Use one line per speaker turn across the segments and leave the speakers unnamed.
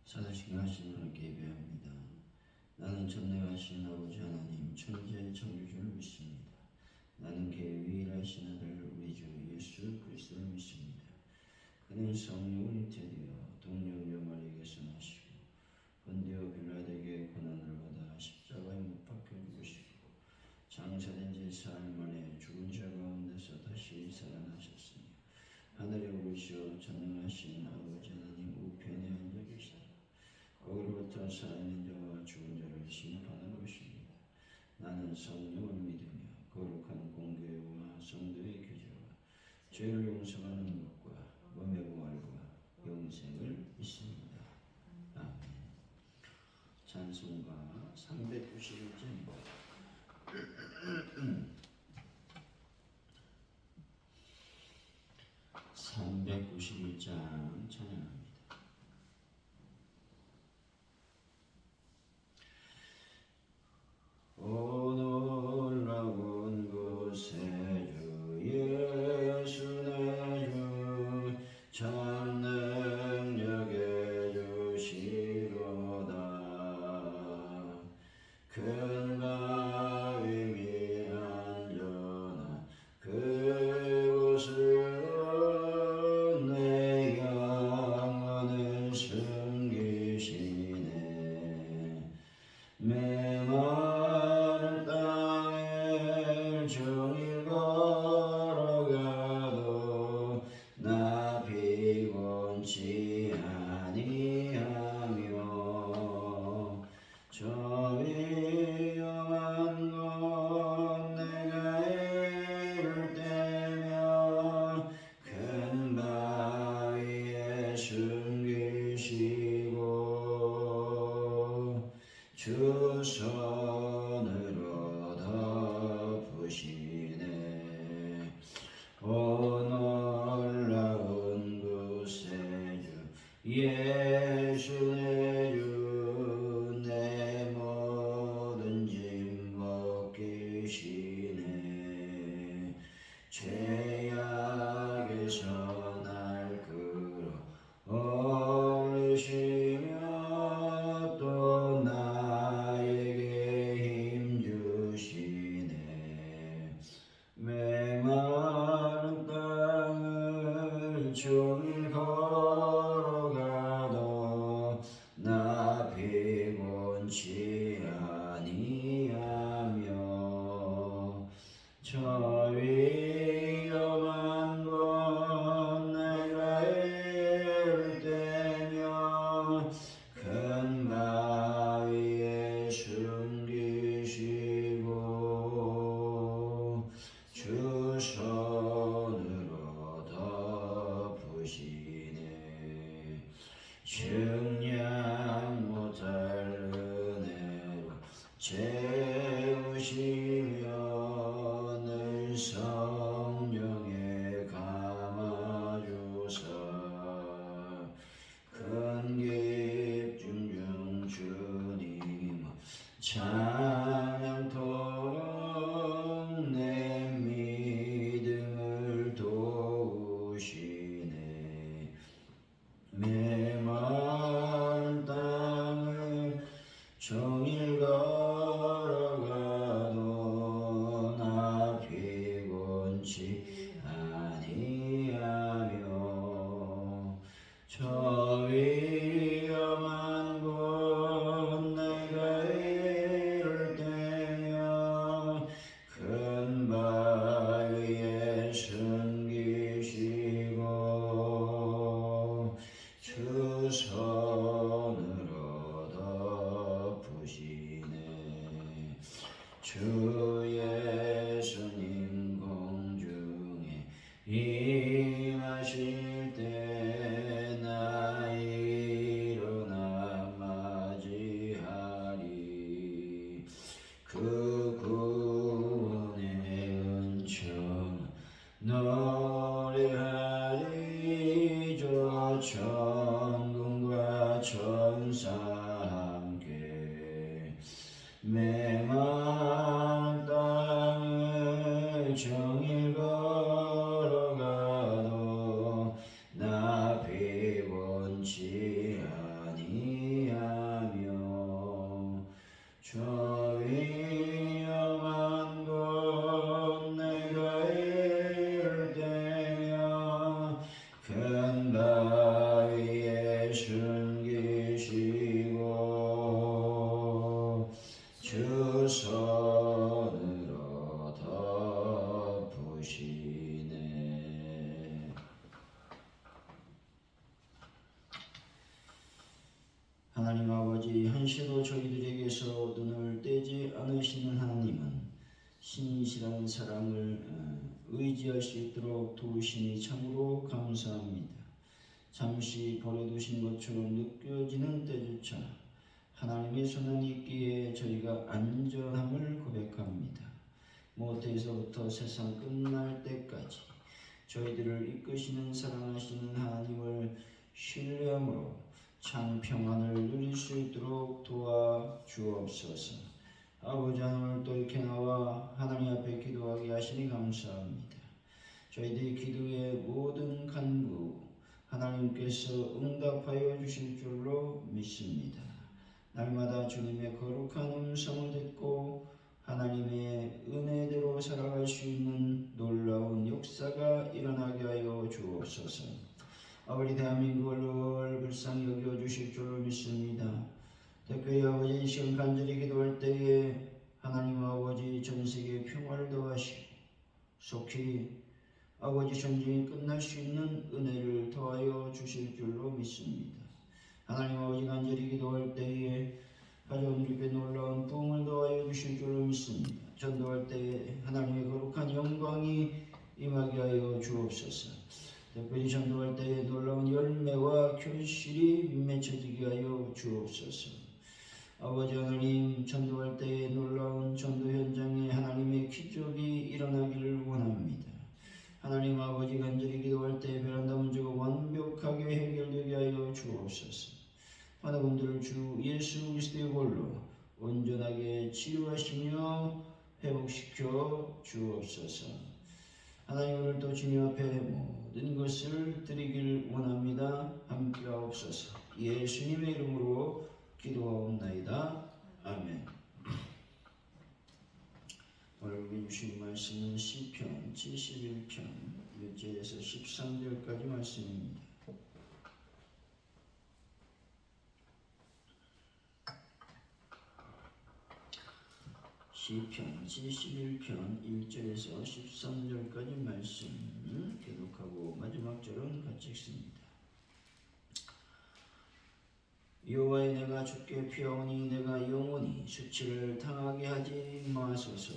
사사시경 하시는 하나님께 예배합니다. 나는 전능하신 아버지 하나님 천지의 창조주를 믿습니다. 나는 그의 유일하신 아들 우리 주 예수 그리스도를 믿습니다. 그는 성령으로 잉태되어 동정녀 마리아에게서 나시고 본디오 빌라도에게 고난을 받아 십자가에 못 박혀 죽으시고 장사된 지 사흘 만에 죽은 자 가운데서 다시 살아나셨으니 하늘에 오르시어 전능하신 아버지 하나님 우편에 앉아 계시다. 거기로부터 살아있는 자와 죽은 자를 심판하러 오십니다. 나는 성령을 믿으며 거룩한 공교회와 성도의 교제와 죄를 용서하는 것과 몸의 부활과 영생을 믿습니다. 아멘. 찬송가 391장입니다. 391장 찬양합니다. 오 놀라운 곳에 주 예수 내 주 참 능력의 주시로다. 큰 바위 위 안전한 그곳으로 내 영혼을 숨기시네. 메마른 땅을 종일 걸어가도 나 피곤치 아니하며 저 위험한 곳 내가 이를 때며 큰 바위에 숨기시고 주 손으로 덮으시네. 오 놀라운 곳에 주 예수 내 주 내 모든 짐 벗기시네. 죄악에서 날 끌어올리시며 또 나에게 힘 주시네. 메마른 땅을 종일 걸어가도 나 피곤치 아니하며 저 위험한 곳 내가 이를 때며 큰 바위에 숨기시고 주 손으로 덮으시네. 측량 못할 은혜로 채우시며 늘 성령에 감아주사 큰 기쁨 중 주님 찬양토록 내 믿음을 도우시네. 메마른 땅을 종일 걸어가도 나 피곤치 아니하며 저 위험한 곳 내가 이를 때며 큰 바위에 숨기시고 주 손으로 덮으시네. 주 예수님 공중에 임하실 때 나 일어나 맞이하리. 그 구원의 은총 노래하리. 저 천군과 천사 함께 메마른 땅을 종일 걸어가도 나 피곤치 아니 바위에 숨기시고 주 손으로 덮으시네. 하나님 아버지, 한시도 저희들에게서 눈을 떼지 않으시는 하나님은 신실한 사랑을 의지할 수 있도록 도우시니 참으로 감사합니다. 잠시 버려두신 것처럼 느껴지는 때조차 하나님의 손은 있기에 저희가 안전함을 고백합니다. 모태에서부터 세상 끝날 때까지 저희들을 이끄시는 사랑하시는 하나님을 신뢰함으로 참 평안을 누릴 수 있도록 도와주옵소서. 아버지, 오늘도 이렇게 나와 하나님 앞에 기도하게 하시니 감사합니다. 저희들의 기도의 모든 간구 하나님께서 응답하여 주실 줄로 믿습니다. 날마다 주님의 거룩한 음성을 듣고 하나님의 은혜대로 살아갈 수 있는 놀라운 역사가 일어나게 하여 주옵소서. 아버지, 대한민국을 늘 불쌍히 여겨주실 줄로 믿습니다. 특별히 아버지, 이 시간 간절히 기도할 때에 하나님 아버지 전세계에 평화를 더하시고 속히 아버지 전쟁이 끝날 수 있는 은혜를 더하여 주실 줄로 믿습니다. 하나님 아버지, 간절히 기도할 때에 가족들에게 놀라운 부흥을 더하여 주실 줄로 믿습니다. 전도할 때에 하나님의 거룩한 영광이 임하게 하여 주옵소서. 특별히 전도할 때에 놀라운 열매와 결실이 맺혀지게 하여 주옵소서. 아버지 하나님, 전도할 때에 놀라운 전도 현장에 하나님의 기적이 일어나기를 원합니다. 하나님 아버지, 간절히 기도할 때에 베란다 문제가 완벽하게 해결되게 하여 주옵소서. 환우분들을 주 예수 그리스도의 볼로 온전하게 치유하시며 회복시켜 주옵소서. 하나님, 오늘도 주님 앞에 모든 것을 드리길 원합니다. 함께하옵소서. 예수님의 이름으로 기도하옵나이다. 아멘. 오늘 우리 주신 말씀은 시편 71편 1절에서 13절까지 말씀입니다. 시편 71편 1절에서 13절까지 말씀 계속하고 마지막 절은 같이 읽습니다. 여호와여, 내가 주께 피하오니 내가 영원히 수치를 당하게 하지 마소서.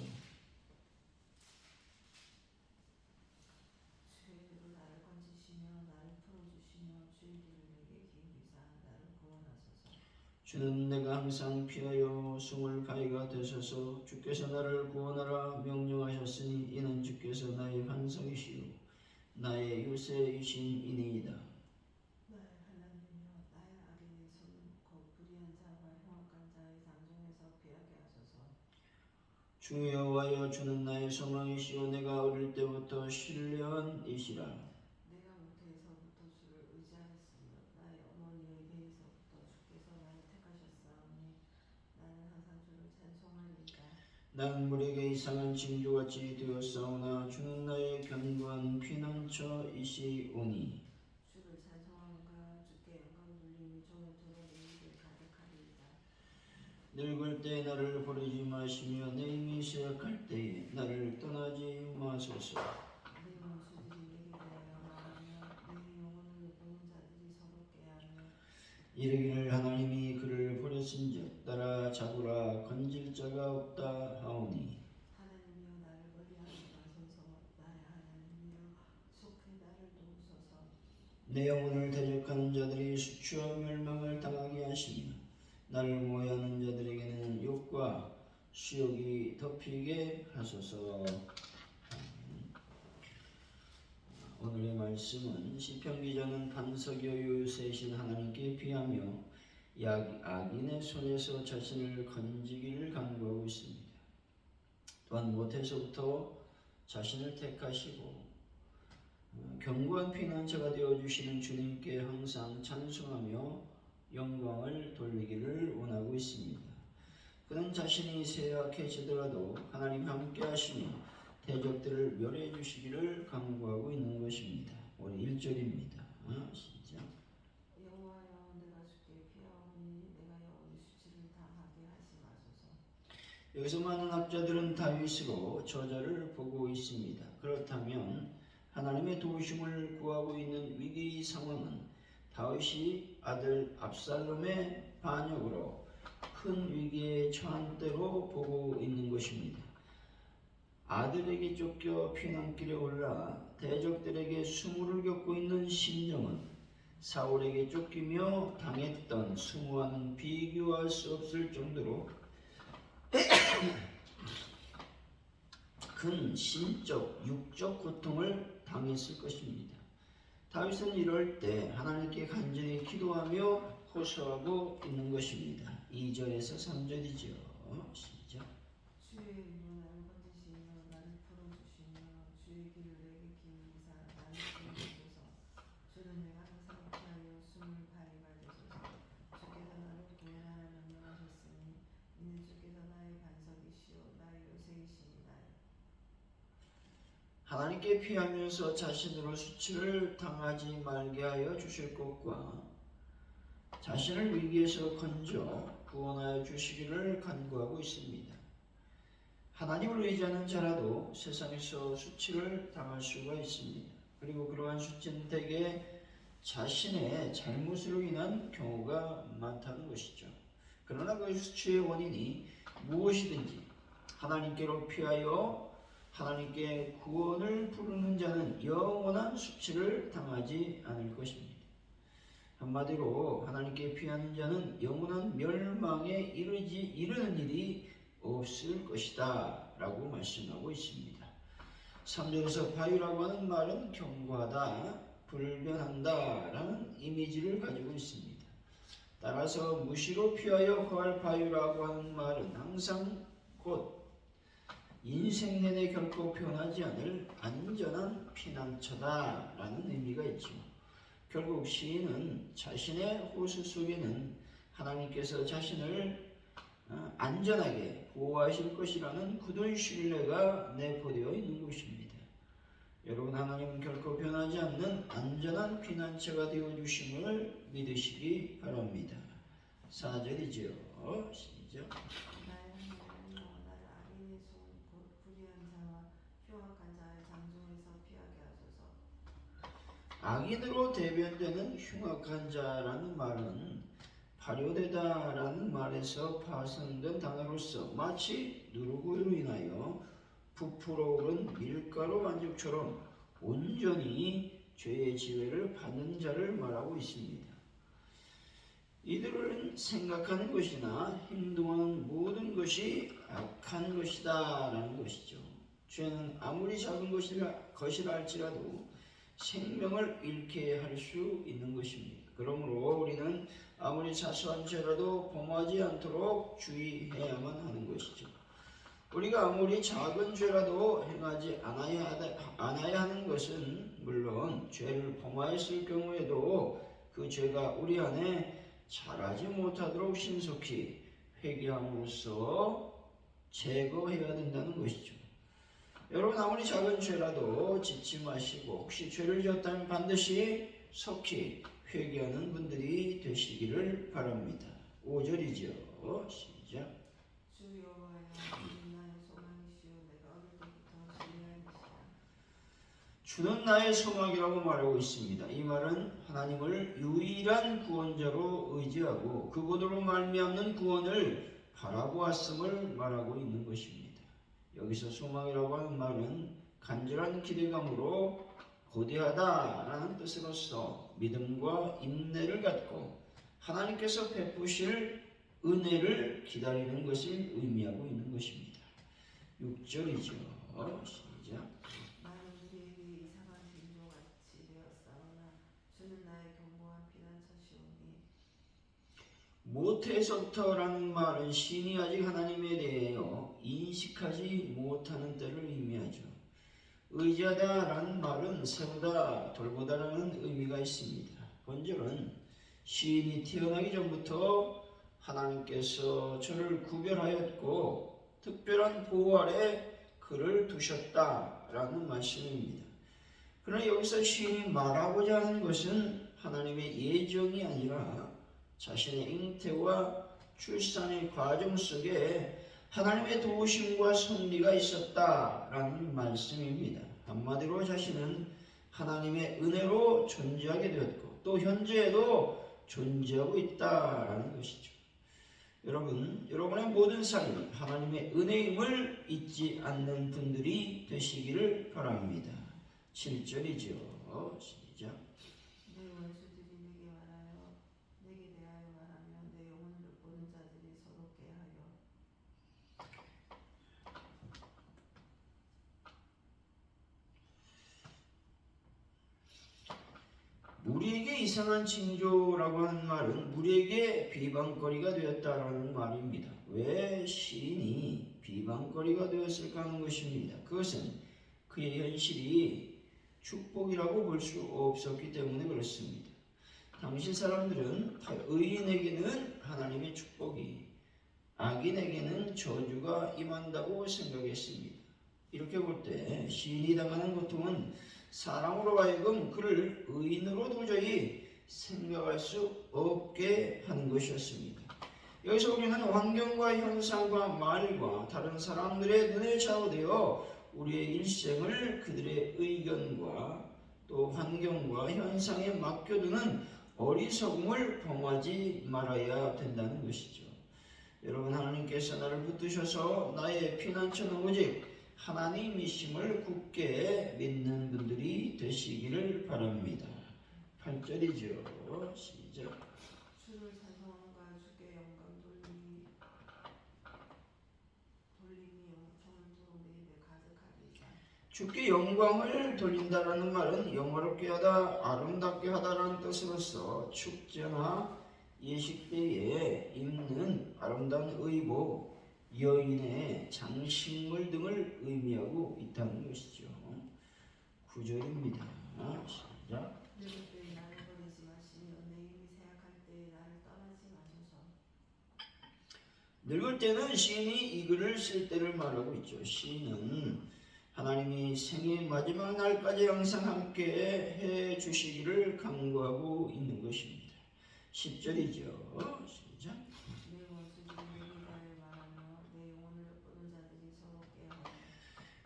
주의 입으로 나를 건지시며 나를 풀어주시며 주의 길을 내게 기울이사 나를 구원하소서.
주는 내가 항상 피하여 숨을 가이가 되소서. 주께서 나를 구원하라 명령하셨으니 이는 주께서 나의 반석이시요 나의 요새이신이니이다.
나의 하나님이여, 나의 악인의 손을 묶어 불의한 자와 흉악한 자의 장정에서 피하게 하소서.
주 여호와여, 주는 나의 소망이시요 내가 어릴 때부터 신뢰한 이시라.
내가 모태에서부터 주를 의지하였으며 나의 어머니의 배에서부터 주께서 나를 택하셨사오니 나는 항상 주를 찬송하리이다.
난 물에게 이상한 징조같이 되었사오나 주는 나의 견고한 피난처이시오니.
주를 찬송함과 주께 영광 돌림이 종의 두루 내 입에 가득하리이다.
늙을 때 나를 버리지 마시며 내 힘이 쇠약할 때에 나를 떠나지 마소서.
내 원수들이 내게 대하여 말하며 내 영혼을 보는 자들이 서로 꾀하며
이르기를 하나님이 그를 버렸은즉 따라 잡으라 건질 자가 없다 하오니.
하나님이여, 나를 멀리하지 마소서. 나의 하나님이여, 속히 나를 도우소서.
내 영혼을 대적하는 자들이 수치와 멸망을 당하게 하시며 나를 모해하는 자들에게는 욕과 수욕이 덮이게 하소서. 오늘의 말씀은 시편 기자는 반석이요 요새이신 하나님께 비하며 악인의 손에서 자신을 건지기를 간구하고 있습니다. 또한 모태에서부터 자신을 택하시고 견고한 피난처가 되어주시는 주님께 항상 찬송하며 영광을 돌리기를 원하고 있습니다. 그는 자신이 쇠약해지더라도 하나님 함께 하시며 대적들을 멸해 주시기를 간구하고 있는 것입니다. 우리 1절입니다. 여기서 많은 학자들은 다윗으로 저자를 보고 있습니다. 그렇다면 하나님의 도우심을 구하고 있는 위기 상황은 다윗이 아들 압살롬의 반역으로 큰 위기에 처한 때로 보고 있는 것입니다. 아들에게 쫓겨 피난길에 올라 대적들에게 수모를 겪고 있는 심정은 사울에게 쫓기며 당했던 수모와는 비교할 수 없을 정도로 큰 신적, 육적 고통을 당했을 것입니다. 다윗은 이럴 때 하나님께 간절히 기도하며 호소하고 있는 것입니다. 2절에서 3절이죠. 시작.
주의 입으로 나를 건지시며 나를 풀어주시며 주의 길을 내게 기울이사 나를 지켜주소서. 주는 내가 항상 피하여 숨을 가리게 하소서. 주께서 나를 구원하라 명령하셨으니 이는 주께서 나의 반석이시오 나의 요새이시니다요.
하나님께 피하면서 자신으로 수치를 당하지 말게 하여 주실 것과 자신을 위기에서 건져 구원하여 주시기를 간구하고 있습니다. 하나님을 의지하는 자라도 세상에서 수치를 당할 수가 있습니다. 그리고 그러한 수치는 대개 자신의 잘못으로 인한 경우가 많다는 것이죠. 그러나 그 수치의 원인이 무엇이든지 하나님께로 피하여 하나님께 구원을 부르는 자는 영원한 수치를 당하지 않을 것입니다. 한마디로 하나님께 피하는 자는 영원한 멸망에 이르는 일이 없을 것이다 라고 말씀하고 있습니다. 3절에서 바유라고 하는 말은 경고하다, 불변한다 라는 이미지를 가지고 있습니다. 따라서 무시로 피하여 거할 바유라고 하는 말은 항상 곧 인생 내내 결코 변하지 않을 안전한 피난처다 라는 의미가 있죠. 결국 시인은 자신의 호소 속에는 하나님께서 자신을 안전하게 보호하실 것이라는 굳은 신뢰가 내포되어 있는 것입니다. 여러분, 하나님은 결코 변하지 않는 안전한 피난처가 되어주심을 믿으시기 바랍니다. 4절이죠. 시작.
나의 하나님이여 나를 악인의 손 곧 불의한 자와 흉악한 자의 장중에서 피하게 하소서.
악인으로 대변되는 흉악한 자라는 말은 발효되다라는 말에서 파생된 단어로서 마치 누르고로 인하여 부풀어 오른 밀가루 반죽처럼 온전히 죄의 지배를 받는 자를 말하고 있습니다. 이들은 생각하는 것이나 행동하는 모든 것이 악한 것이다 라는 것이죠. 죄는 아무리 작은 것이라 할지라도 생명을 잃게 할 수 있는 것입니다. 그러므로 우리는 아무리 사소한 죄라도 범하지 않도록 주의해야만 하는 것이죠. 우리가 아무리 작은 죄라도 행하지 않아야 하는 것은 물론 죄를 범하였을 경우에도 그 죄가 우리 안에 자라지 못하도록 신속히 회개함으로써 제거해야 된다는 것이죠. 여러분, 아무리 작은 죄라도 짓지 마시고 혹시 죄를 지었다면 반드시 속히 회개하는 분들이 되시기를 바랍니다. 5절이죠. 시작.
주 여호와여 주는 나의 소망이시오 내가 어릴 때부터 신뢰한 것이라.
주는 나의 소망이라고 말하고 있습니다. 이 말은 하나님을 유일한 구원자로 의지하고 그분으로 말미암는 구원을 바라보았음을 말하고 있는 것입니다. 여기서 소망이라고 하는 말은 간절한 기대감으로 고대하다라는 뜻으로서 믿음과 인내를 갖고 하나님께서 베푸실 은혜를 기다리는 것을 의미하고 있는 것입니다. 6절이죠. 시작.
나는 우리에게 이상한 빈조같이 되었사오나 주는 나의 견고한 피난처시오니.
모태서터라는 말은 신이 아직 하나님에 대하여 인식하지 못하는 때를 의미하죠. 의지하다라는 말은 세우다, 돌보다라는 의미가 있습니다. 본절은 시인이 태어나기 전부터 하나님께서 저를 구별하였고 특별한 보호 아래 그를 두셨다라는 말씀입니다. 그러나 여기서 시인이 말하고자 하는 것은 하나님의 예정이 아니라 자신의 잉태와 출산의 과정 속에 하나님의 도우심과 섭리가 있었다라는 말씀입니다. 한마디로 자신은 하나님의 은혜로 존재하게 되었고 또 현재에도 존재하고 있다라는 것이죠. 여러분의 모든 삶이 하나님의 은혜임을 잊지 않는 분들이 되시기를 바랍니다. 7절이죠. 시작.
내 원수들이 내게 말하여 내게 대하여 말하며 내 영혼을 보는 자들이 서럽게 하여
무리에게 이상한 징조라고 하는 말은 무리에게 비방거리가 되었다라는 말입니다. 왜 시인이 비방거리가 되었을까 하는 것입니다. 그것은 그의 현실이 축복이라고 볼 수 없었기 때문에 그렇습니다. 당시 사람들은 의인에게는 하나님의 축복이, 악인에게는 저주가 임한다고 생각했습니다. 이렇게 볼 때 시인이 당하는 고통은 사람으로 하여금 그를 의인으로 도저히 생각할 수 없게 하는 것이었습니다. 여기서 우리는 환경과 현상과 말과 다른 사람들의 눈에 좌우되어 우리의 일생을 그들의 의견과 또 환경과 현상에 맡겨두는 어리석음을 범하지 말아야 된다는 것이죠. 여러분, 하나님께서 나를 붙드셔서 나의 피난처는 오직 하나님이심을 굳게 믿는 분들이 되시기를 바랍니다. 8절이죠. 시작.
주를 찬송함과 주께 영광 돌림이 영통토록 내 입에 가득하리이다.
주께 영광을 돌린다라는 말은 영화롭게 하다, 아름답게 하다라는 뜻으로서 축제나 예식 때에 입는 아름다운 의복, 여인의 장식물 등을 의미하고 있다는 것이죠. 9절입니다. 시작.
늙을 때에 나를 버리지 마시며 내 힘이 쇠약할 때에 나를 떠나지 마소서.
늙을 때는 시인이 이 글을 쓸 때를 말하고 있죠. 시인은 하나님이 생의 마지막 날까지 항상 함께 해 주시기를 간구하고 있는 것입니다. 10절이죠. 시작.
내 원수들이 내게 대하여 말하며 내 영혼을 엿보는 자들이 서럽게 하여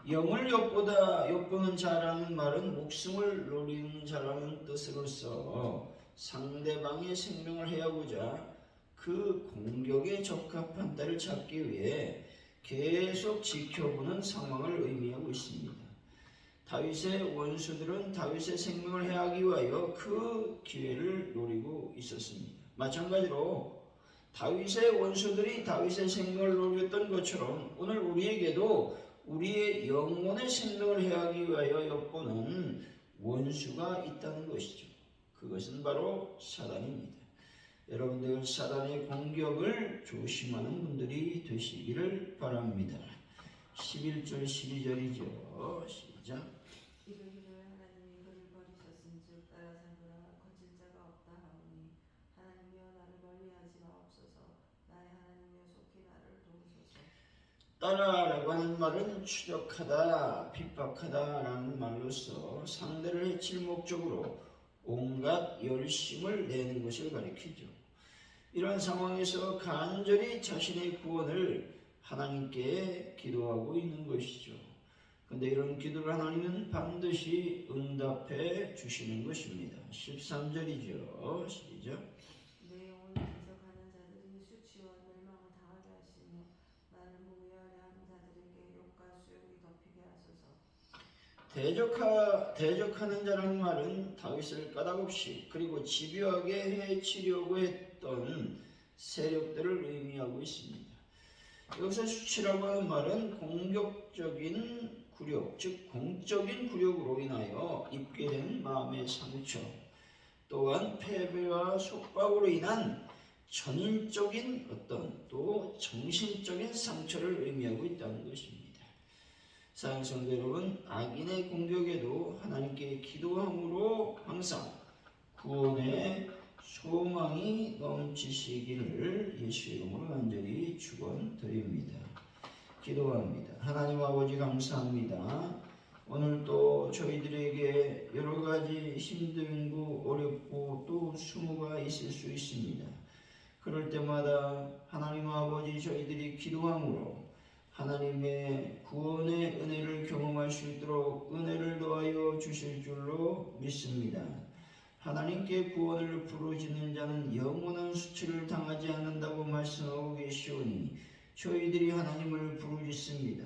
영을 엿보는 자라는 말은 목숨을 노리는 자라는 뜻으로서 상대방의 생명을 해하고자 그 공격에 적합한 때를 찾기 위해 계속 지켜보는 상황을 의미하고 있습니다. 다윗의 원수들은 다윗의 생명을 해하기 위하여 그 기회를 노리고 있었습니다. 마찬가지로 다윗의 원수들이 다윗의 생명을 노렸던 것처럼 오늘 우리에게도 우리의 영혼의 생명을 해하기 위하여 엿보는 원수가 있다는 것이죠. 그것은 바로 사단입니다. 여러분들 사단의 공격을 조심하는 분들이 되시기를 바랍니다. 11절 12절이죠. 시작.
이르기를 하나님이 그를 버리셨은즉 따라 살거라 거칠 자가 없다 하오니 하나님이여 나를 멀리하지 마옵소서. 나의 하나님이여 속히 나를 도우소서.
따라라고 하는 말은 추적하다, 핍박하다라는 말로서 상대를 해칠 목적으로 온갖 열심을 내는 것을 가리키죠. 이런 상황에서 간절히 자신의 구원을 하나님께 기도하고 있는 것이죠. 그런데 이런 기도를 하나님은 반드시 응답해 주시는 것입니다. 13절이죠. 시작.
내 영혼을 대적하는 자들이 수치와 멸망을 당하게 하시며 나를 모의하려 하는 자들에게 욕과 수욕이 덮이게 하소서.
대적하는 자라는 말은 다윗을 까닭없이 그리고 집요하게 해치려고 했던 세력들을 의미하고 있습니다. 여기서 수치라고 하는 말은 공격적인 굴욕, 즉 공적인 굴욕으로 인하여 입게 된 마음의 상처, 또한 패배와 속박으로 인한 전인적인 또 정신적인 상처를 의미하고 있다는 것입니다. 사랑하는 성도 여러분, 악인의 공격에도 하나님께 기도함으로 항상 구원의 소망이 넘치시기를 예수 이름으로 간절히 축원드립니다. 기도합니다. 하나님 아버지 감사합니다. 오늘 또 저희들에게 여러 가지 힘들고 어렵고 또 수모가 있을 수 있습니다. 그럴 때마다 하나님 아버지 저희들이 기도함으로 하나님의 구원의 은혜를 경험할 수 있도록 은혜를 더하여 주실 줄로 믿습니다. 하나님께 구원을 부르짖는 자는 영원한 수치를 당하지 않는다고 말씀하고 계시오니 저희들이 하나님을 부르짖습니다.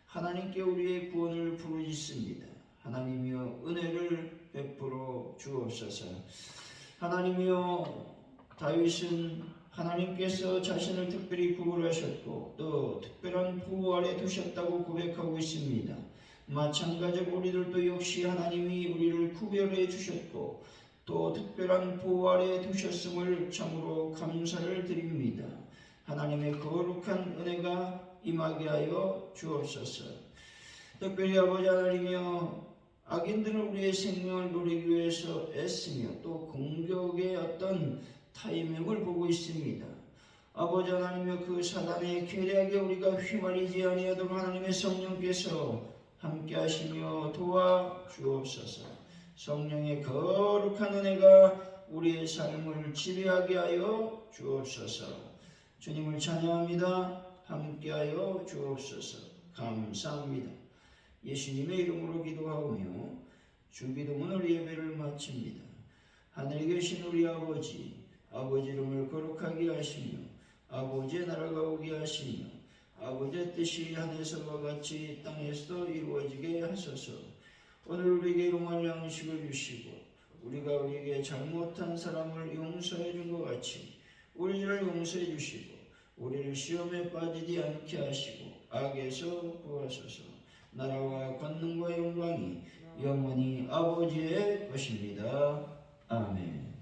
하나님께 우리의 구원을 부르짖습니다. 하나님이여 은혜를 베풀어 주옵소서. 하나님이여 다윗은 하나님께서 자신을 특별히 구별하셨고 또 특별한 보호 아래 두셨다고 고백하고 있습니다. 마찬가지로 우리들도 역시 하나님이 우리를 구별해 주셨고 또 특별한 보호 아래 두셨음을 참으로 감사를 드립니다. 하나님의 거룩한 은혜가 임하게 하여 주옵소서. 특별히 아버지 하나님이여 악인들은 우리의 생명을 노리기 위해서 애쓰며 또 공격의 어떤 타이밍을 보고 있습니다. 아버지 하나님이여 그 사단의 계략에 우리가 휘말리지 아니하도록 하나님의 성령께서 함께 하시며 도와 주옵소서. 성령의 거룩한 은혜가 우리의 삶을 지배하게 하여 주옵소서. 주님을 찬양합니다. 함께하여 주옵소서. 감사합니다. 예수님의 이름으로 기도하오며 주기도문을 예배를 마칩니다. 하늘에 계신 우리 아버지 이름을 거룩하게 하시며 아버지의 나라가 오게 하시며 아버지의 뜻이 하늘에서와 같이 땅에서도 이루어지게 하소서. 오늘 우리에게 일용할 양식을 주시고 우리가 우리에게 잘못한 사람을 용서해 준 것 같이 우리를 용서해 주시고 우리를 시험에 빠지지 않게 하시고 악에서 구하소서. 나라와 권능과 영광이 영원히 아버지의 것입니다. 아멘.